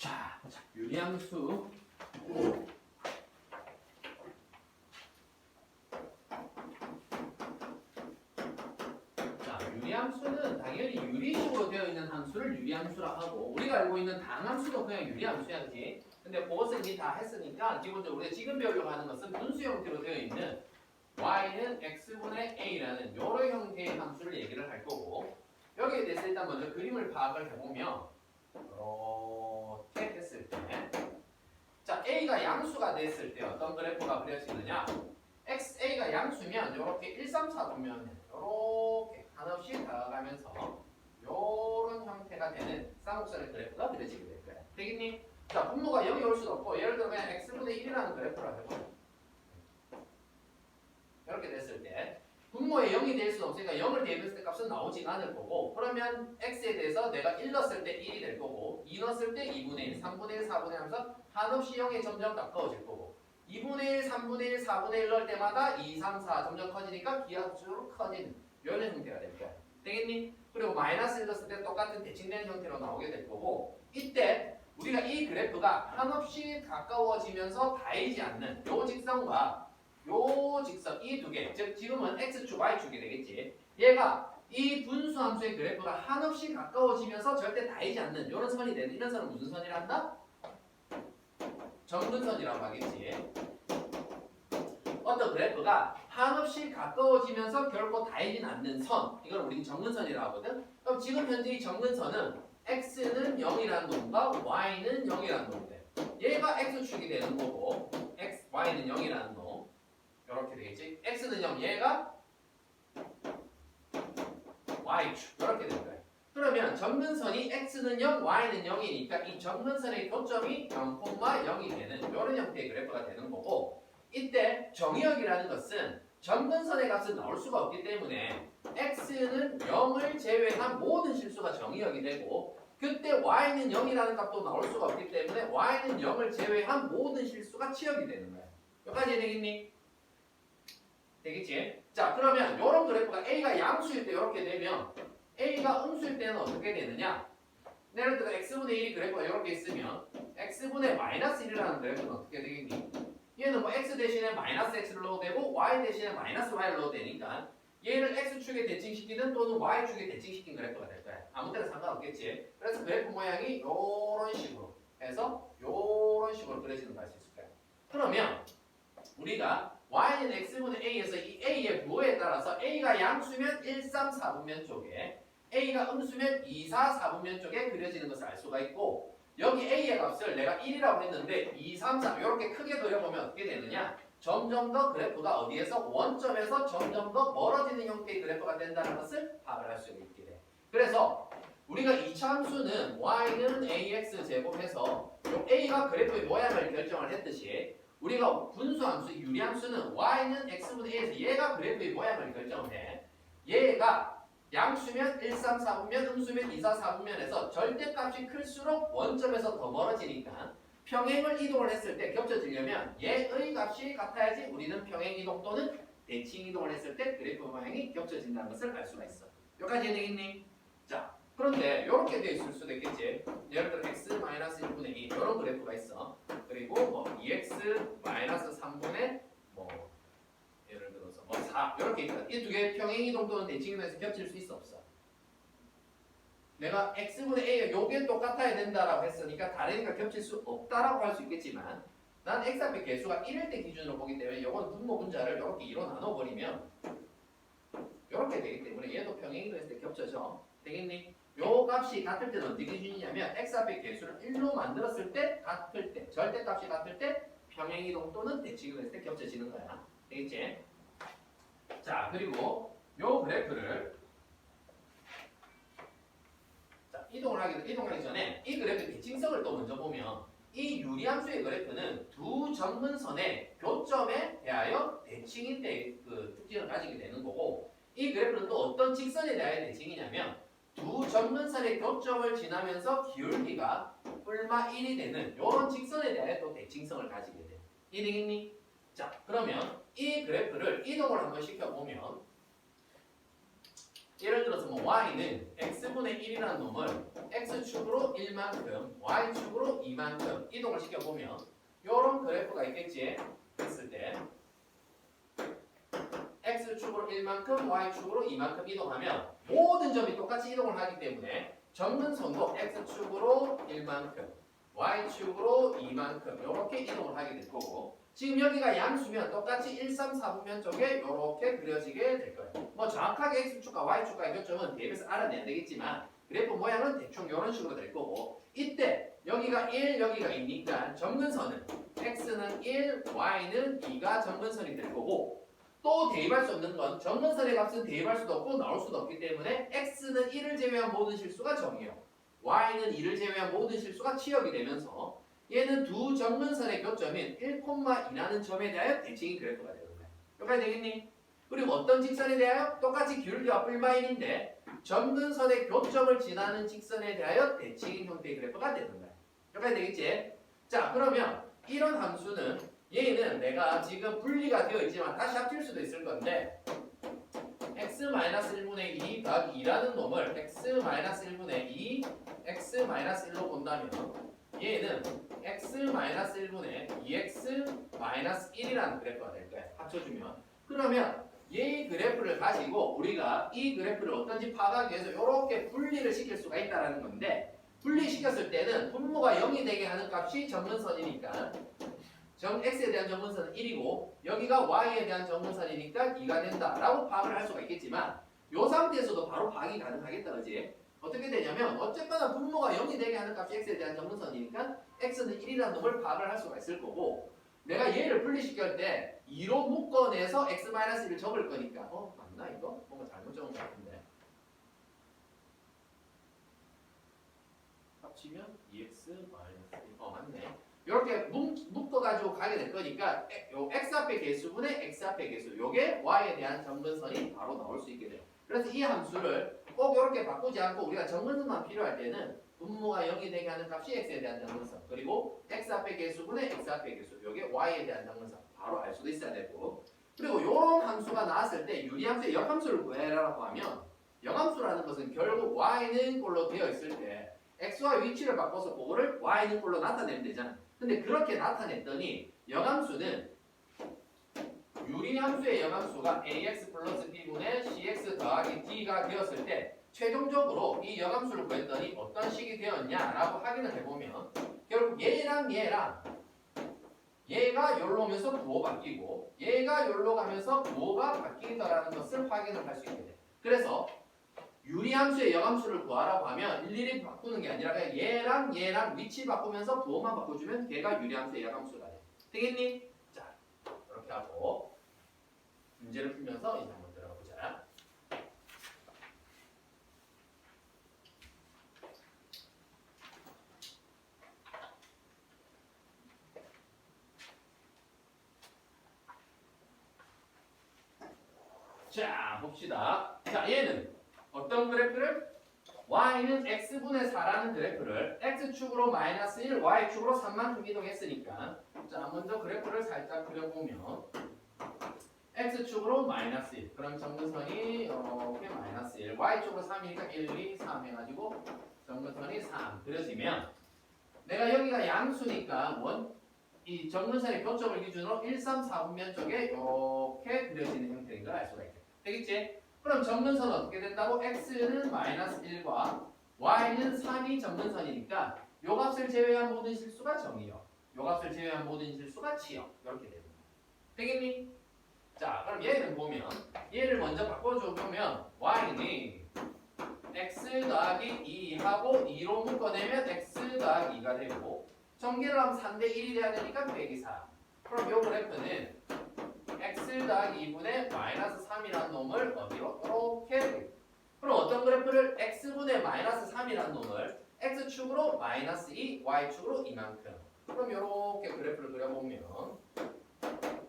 자, 보자. 유리함수. 자, 유리함수는 당연히 유리식으로 되어 있는 함수를 유리함수라 하고, 우리가 알고 있는 당함수도 그냥 유리함수야, 그지? 근데 그것을 이미 다 했으니까 기본적으로 우리가 지금 배우려고 하는 것은 분수 형태로 되어 있는 y는 x분의 a라는 이런 형태의 함수를 얘기를 할 거고, 여기에 대해서 일단 먼저 그림을 파악을 해보면 이렇게 됐을 때, 자, a가 양수가 됐을 때 어떤 그래프가 그려지느냐, a가 양수면 이렇게 1, 3, 4 보면 이렇게 한없이 다가가면서 이런 형태가 되는 쌍곡선의 그래프가 그려지게 될 거야. 되겠니? 자, 분모가 0이 올 수도 없고, 예를 들어 그냥 x분의 1이라는 그래프를 해보자. 이렇게 됐을 때 분모에 0이 될 수는 없으니까 0을 대입했을 때 값은 나오지가 않을 거고, 그러면 x에 대해서 내가 1 넣었을 때 1이 될 거고, 2 넣었을 때 2분의 1, 3분의 1, 4분의 1 하면서 한없이 0에 점점 가까워질 거고, 2분의 1, 3분의 1, 4분의 1 넣을 때마다 2, 3, 4 점점 커지니까 기하급수로 커지는 이런 형태가 될 거야. 되겠니? 그리고 마이너스 1 넣었을 때 똑같은 대칭된 형태로 나오게 될 거고, 이때 우리가 이 그래프가 한없이 가까워지면서 닿이지 않는 요 직선과 요 직선, 이 두 개, 즉 지금은 x축, y축이 되겠지. 얘가 이 분수함수의 그래프가 한없이 가까워지면서 절대 닿이지 않는 이런 선이 되는, 이런 선은 무슨 선이라 한다? 정근선이라고 하겠지. 어떤 그래프가 한없이 가까워지면서 결코 닿이진 않는 선, 이걸 우리는 정근선이라고 하거든. 그럼 지금 현재 이 정근선은 x는 0이라는 놈과 y는 0이라는 놈인데, 얘가 x축이 되는 거고 y는 0이라는 놈, 이렇게 되겠지. x는 0, 얘가 y축, 이렇게 될 거야. 그러면 정근선이 x는 0, y는 0이니까 이 정근선의 교점이 0,0이 되는 이런 형태의 그래프가 되는 거고, 이때 정의역이라는 것은 정근선의 값은 나올 수가 없기 때문에 x는 0을 제외한 모든 실수가 정의역이 되고, 그때 y는 0이라는 값도 나올 수가 없기 때문에 y는 0을 제외한 모든 실수가 치역이 되는 거야. 여기까지 되겠니? 되겠지? 자, 그러면 이런 그래프가 a가 양수일 때 이렇게 되면 a가 음수일 때는 어떻게 되느냐? 예를 들어 x분의 1이 그래프가 이렇게 있으면 x분의 마이너스 1이라는 그래프는 어떻게 되겠니? 얘는 뭐 x 대신에 마이너스 x를 넣어도 되고 y 대신에 마이너스 y를 넣어도 되니까 얘를 x축에 대칭시키든 또는 y축에 대칭시킨 그래프가 될 거야. 아무 때나 상관없겠지. 그래서 그래프 모양이 이런 식으로 해서 이런 식으로 그려지는 걸 알 수 있을 거야. 그러면 우리가 y는 x분의 a에서 이 a의 부호에 따라서 a가 양수면 1, 3, 4분면 쪽에, a가 음수면 2, 4, 4분면 쪽에 그려지는 것을 알 수가 있고, 여기 a의 값을 내가 1이라고 했는데 2, 3, 4 이렇게 크게 그려보면 어떻게 되느냐, 점점 더 그래프가 어디에서 원점에서 점점 더 멀어지는 형태의 그래프가 된다는 것을 파악을 할 수 있게 돼. 그래서 우리가 2차 함수는 y는 ax 제곱해서 요 a가 그래프의 모양을 결정을 했듯이, 우리가 분수함수, 유리함수는 y는 x분의 a에서 얘가 그래프의 모양을 결정을 해. 얘가 양수면 1, 3, 4분면, 음수면 2, 4, 4분면에서 절대값이 클수록 원점에서 더 멀어지니까 평행을 이동을 했을 때 겹쳐지려면 얘의 값이 같아야지 우리는 평행 이동 또는 대칭 이동을 했을 때 그래프 모양이 겹쳐진다는 것을 알 수가 있어. 여기까지 되겠니? 자, 그런데 이렇게 되어 있을 수도 있겠지. 예를 들어 x-1분의 2 이런 그래프가 있어. 그리고 뭐 2x-3분의 뭐 예를 들어서 뭐 4 이렇게 있다. 이 두 개 평행 이동 또는 대칭 이동해서 겹칠 수 있어 없어? 내가 x분의 a가 요게 똑같아야 된다라고 했으니까 다르니까 겹칠 수 없다라고 할 수 있겠지만, 난 x 앞에 개수가 1일 때 기준으로 보기 때문에 요건 분모 분자를 이렇게 2로 나눠버리면 이렇게 되기 때문에 얘도 평행 이동했을 때 겹쳐져. 되겠니? 요 값이 같을 때는 어떻게 기준이냐면 x 앞에 개수를 1로 만들었을 때 같을 때, 절대값이 같을 때 평행 이동 또는 대칭 이동했을 때 겹쳐지는 거야. 되겠지? 자, 그리고 요 그래프를 이동하기 전에 이 그래프의 대칭성을 또 먼저 보면, 이 유리함수의 그래프는 두 정근선의 교점에 대하여 대칭인 그 특징을 가지게 되는 거고, 이 그래프는 또 어떤 직선에 대하여 대칭이냐면 두 정근선의 교점을 지나면서 기울기가 뿔마 1이 되는 이런 직선에 대하여 또 대칭성을 가지게 돼. 이해되겠니? 자, 그러면 이 그래프를 이동을 한번 시켜보면, 예를 들어서 뭐 y는 x분의 1이라는 놈을 x축으로 1만큼, y축으로 2만큼 이만큼 이동을 시켜보면 요런 그래프가 있겠지. 했을 때 x축으로 1만큼 y축으로 이만큼 이동하면 모든 점이 똑같이 이동을 하기 때문에 점근선도 x축으로 1만큼 y축으로 2만큼 이렇게 이동을 하게 될 거고 지금 여기가 양수면 똑같이 1, 3, 4분면 쪽에 이렇게 그려지게 될 거예요. 뭐 정확하게 x축과 y축과의 교점은 대입해서 알아내야 되겠지만 그래프 모양은 대충 이런 식으로 될 거고 이때 여기가 1, 여기가 2니까 점근선은 x는 1, y는 2가 점근선이 될 거고 또 대입할 수 없는 건 점근선의 값은 대입할 수도 없고 나올 수도 없기 때문에 x는 1을 제외한 모든 실수가 정이요. y는 2를 제외한 모든 실수가 치역이 되면서 얘는 두 점근선의 교점인 1,2라는 점에 대하여 대칭인 그래프가 되는 거야. 여기까지 되겠니? 그리고 어떤 직선에 대하여? 똑같이 기울기와 뿔마인인데 점근선의 교점을 지나는 직선에 대하여 대칭인 형태의 그래프가 되는 거야. 여기까지 되겠지? 자 그러면 이런 함수는 얘는 내가 지금 분리가 되어 있지만 다시 합칠 수도 있을 건데 x-1분의 2 더하기 2라는 놈을 x-1분의 2 x-1로 본다면 얘는 x-1분의 2x-1이라는 그래프가 될 거야. 합쳐주면. 그러면 얘의 그래프를 가지고 우리가 이 그래프를 어떤지 파악하기 위해서 이렇게 분리를 시킬 수가 있다는 건데 분리시켰을 때는 분모가 0이 되게 하는 값이 점근선이니까 x에 대한 점근선은 1이고 여기가 y에 대한 점근선이니까 2가 된다라고 파악을 할 수가 있겠지만 이 상태에서도 바로 파악이 가능하겠다. 그지? 어떻게 되냐면 어쨌거나 분모가 0이 되게 하는 값이 x에 대한 점근선이니까 x는 1이라는 놈을 파악을 할 수가 있을 거고 내가 얘를 분리시킬 때 2로 묶어내서 x-1을 적을 거니까 맞나 이거? 뭔가 잘못 적은 것 같은데 합치면 2x-1 맞네. 이렇게 묶어가지고 가게 될 거니까 요 x 앞의 개수분의 x 앞의 개수 요게 y에 대한 점근선이 바로 나올 수 있게 돼요. 그래서 이 함수를 꼭 이렇게 바꾸지 않고 우리가 점근선만 필요할 때는 분모가 0이 되게 하는 값이 x에 대한 점근선 그리고 x 앞의 개수분의 x 앞의 개수 요게 y에 대한 점근선 바로 알 수도 있어야 되고 그리고 요런 함수가 나왔을 때 유리함수의 역함수를 구해라라고 하면 역함수라는 것은 결국 y는 꼴로 되어 있을 때 x와 위치를 바꿔서 그거를 y는 꼴로 나타내면 되잖아. 근데 그렇게 나타냈더니 역함수는 유리함수의 역함수가 ax 플러스 b분의 cx 더하기 d가 되었을 때 최종적으로 이 역함수를 구했더니 어떤 식이 되었냐라고 확인을 해보면 결국 얘랑 얘가 여기로 오면서 부호 바뀌고 얘가 여기로 가면서 부호가 바뀌더라는 것을 확인을 할 수 있게 돼. 그래서 유리함수의 역함수를 구하라고 하면 일일이 바꾸는 게 아니라 그냥 얘랑 위치 바꾸면서 부호만 바꿔주면 걔가 유리함수의 역함수가 돼. 되겠니? 자, 이렇게 하고 문제를 풀면서 이제 한번 들어가 보자. 자, 봅시다. 자, 얘는 어떤 그래프를? y는 x분의 4라는 그래프를 x축으로 마이너스 1, y축으로 3만큼 이동했으니까 자, 먼저 그래프를 살짝 그려보면 x축으로 마이너스 1 그럼 점근선이 이렇게 마이너스 1 y축으로 3이니까 1, 2, 3 해가지고 점근선이 3 그려지면 내가 여기가 양수니까 이 점근선의 교점을 기준으로 1, 3, 4분면 쪽에 이렇게 그려지는 형태인 걸 알 수가 있겠다. 되겠지? 그럼 점근선은 어떻게 된다고? x는 마이너스 1과 y는 3이 점근선이니까 요 값을 제외한 모든 실수가 정이요. 요 값을 제외한 모든 실수가 치요. 이렇게 되는 거야. 되겠니? 자, 그럼 얘를 보면 얘를 먼저 바꿔주면 y는 x 더하기 2하고 2로 묶어내면 x 더하기 2가 되고 전개를 하면 3대 1이 돼야 되니까 빼기 4. 그럼 요 그래프는 x 더하기 2분의 마이너스 3이라는 놈을 어디로? 이렇게. 그럼 어떤 그래프를? x분의 마이너스 3이라는 놈을 x축으로 마이너스 2, y축으로 이만큼. 그럼 이렇게 그래프를 그려보면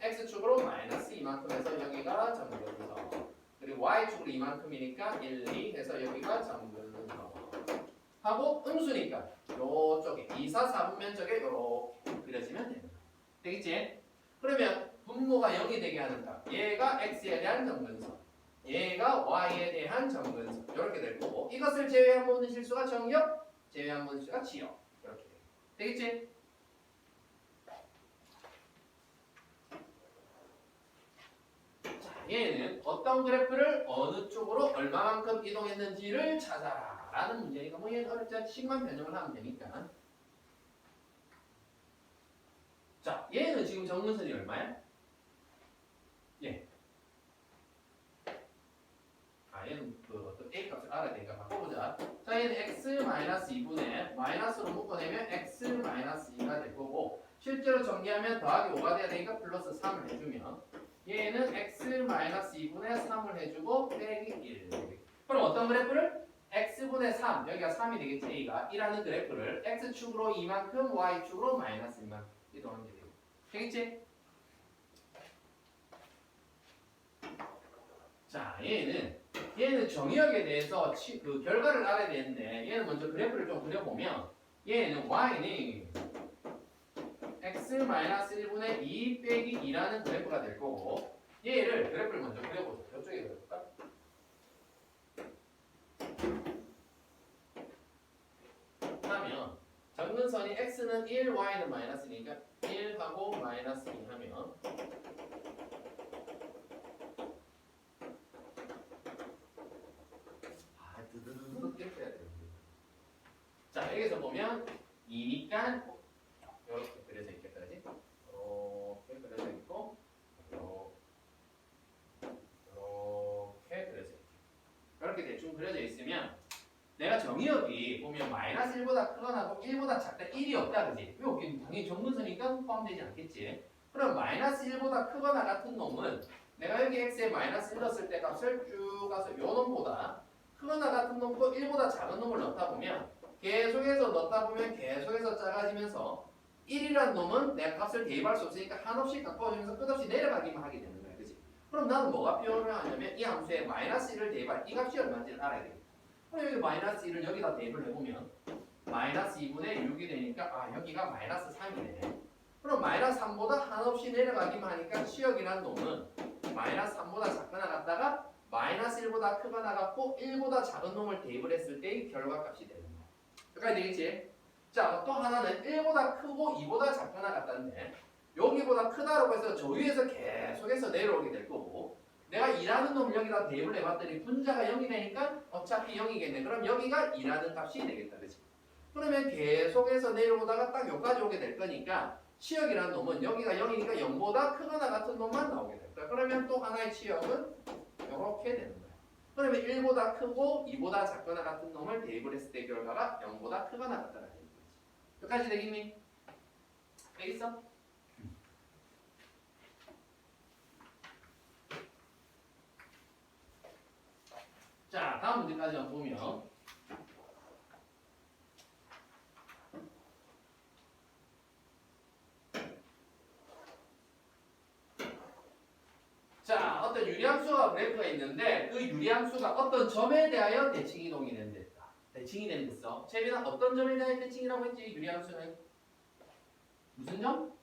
x축으로 마이너스 이만큼 해서 여기가 점근선. 그리고 y축으로 이만큼이니까 1, 2 해서 여기가 점근선. 하고 음수니까 요쪽에 2, 4, 4분면 쪽에 이렇게 그려지면 됩니다. 되겠지? 그러면 분모가 0이 되게 하는 값. 얘가 x에 대한 점근선. 얘가 y에 대한 점근선. 이렇게 될 거고 이것을 제외한 모든 실수가 정역, 제외한 모든 실수가 지역. 이렇게 되겠지? 자, 얘는 어떤 그래프를 어느 쪽으로 얼마만큼 이동했는지를 찾아라 라는 문제니까 뭐 얘는 어렵지 않지. 식만 변형을 하면 되니까. 자, 얘는 지금 정근선이 얼마야? 예. 얘는 그 어떤 a 값을 알아야 되니까 바꿔보자. 자, 얘는 x-2분의 마이너스로 묶어내면 x-2가 될 거고, 실제로 전개하면 더하기 5가 돼야 되니까 플러스 3을 해주면, 얘는 x-2분의 3을 해주고 빼기 1. 그럼 어떤 그래프를? x분의 3, 여기가 3이 되겠지, a가. 1하는 그래프를 x축으로 2만큼, y축으로 마이너스 2만큼 이동하면 되겠지. 되겠지? 자, 얘는 정의역에 대해서 그 결과를 알아야 되는데, 얘는 먼저 그래프를 좀 그려보면, 얘는 y는 x-1분의 2 빼기 2라는 그래프가 될 거고, 얘를 그래프를 먼저 그려보자. 이쪽에 그려볼까? 하면 정근선이 x는 1, y는 마이너스니까 1하고 마이너스 2 하면 이렇게 해야 돼요. 자, 여기서 보면 2니까 이렇게 그려져 있겠다, 그지? 이렇게 그려져 있고 이렇게 그려져 있고 이렇게 대충 그려져 있으면 내가 정의역이 보면 마이너스 1보다 크거나 1보다 작다 1이 없다, 그지? 여기 당연히 정근선이니까 포함되지 않겠지? 그럼 마이너스 1보다 크거나 같은 놈은 내가 여기 x에 마이너스 1 넣었을 때 값을 쭉 가서 요 놈보다 크거나 같은 놈도 1보다 작은 놈을 넣다 보면 계속해서 넣다 보면 계속해서 작아지면서 1이라는 놈은 내가 값을 대입할 수 없으니까 한없이 가까워지면서 끝없이 내려가기만 하게 되는 거야, 그지? 그럼 나는 뭐가 필요하냐면 이 함수에 마이너스 1을 대입할 이 값이 얼마인지를 알아야 돼. 그럼 여기 마이너스 1을 여기다 대입을 해보면 마이너스 2분의 6이 되니까 여기가 마이너스 3이네. 그럼 마이너스 3보다 한없이 내려가기만 하니까 치역이라는 놈은 마이너스 3보다 작거나 같다가 마이너스 1보다 크거나 같고 1보다 작은 놈을 대입을 했을 때의 결과값이 되는 거야. 여기까지 되겠지? 자, 또 하나는 1보다 크고 2보다 작거나 같다는데 여기보다 크다라고 해서 저 위에서 계속해서 내려오게 될 거고 내가 2라는 놈을 여기다 대입을 해봤더니 분자가 0이 되니까 어차피 0이겠네. 그럼 여기가 2라는 값이 되겠다. 그치? 그러면 계속해서 내려오다가 딱 여기까지 오게 될 거니까 치역이라는 놈은 여기가 0이니까 0보다 크거나 같은 놈만 나오게 될 거야. 그러면 또 하나의 치역은 이렇게 되는 거야. 그러면 1보다 크고 2보다 작거나 같은 놈을 대입을 했을 때 결과가 0보다 크거나 같다가 되는 거지. 여기까지 되겠니? 되겠어? 자, 다음 문제까지 한번 보면 자, 어떤 유리함수가 그래프가 있는데 그 유리함수가 어떤 점에 대하여 대칭이동이 된다. 대칭이 된댔어. 채빈아, 어떤 점에 대하여 대칭이라고 했지? 유리함수는 무슨 점?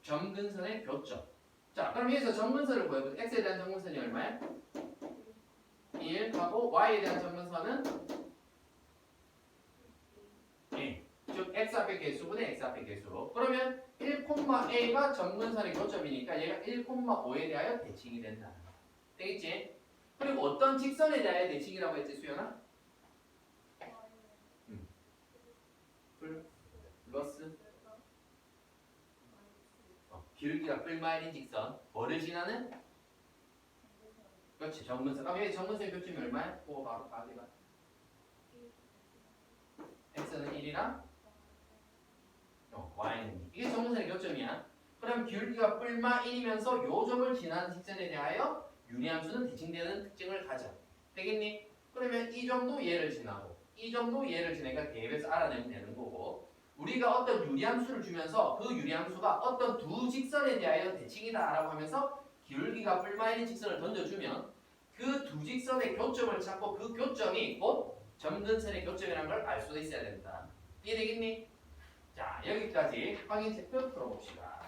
점근선의 교점. 자, 그럼 여기서 점근선을 보여보자. x에 대한 점근선이 얼마야? 1 하고 y에 대한 점근선은 2. 즉 x 앞의 개수분의 x 앞의 개수로. 그러면 1,a가 점근선의 교점이니까 얘가 1,5에 대하여 대칭이 된다. 되겠지? 그리고 어떤 직선에 대하여 대칭이라고 했지, 수연아? 플러스 기울기가 뿔마일인 직선. 뭐를 지나는? 그렇지, 정근선. 그럼 여기 정근선의 교점이 얼마야? 그거 바로 가져가. x는 1이랑 y는 2. 이게 정근선의 교점이야. 그럼 기울기가 뿔마 1이면서 요 점을 지나는 직선에 대하여 유리함수는 대칭되는 특징을 가져. 되겠니? 그러면 이 점도 얘를 지나고 이 점도 얘를 지나니까 대입해서 알아내면 되는 거고 우리가 어떤 유리함수를 주면서 그 유리함수가 어떤 두 직선에 대하여 대칭이다 라고 하면서 기울기가 뿔마 1인 직선을 던져주면 그 두 직선의 교점을 찾고 그 교점이 곧 점근선의 교점이라는 걸 알 수 있어야 된다. 이해되겠니? 자, 여기까지 확인 체크 풀어봅시다.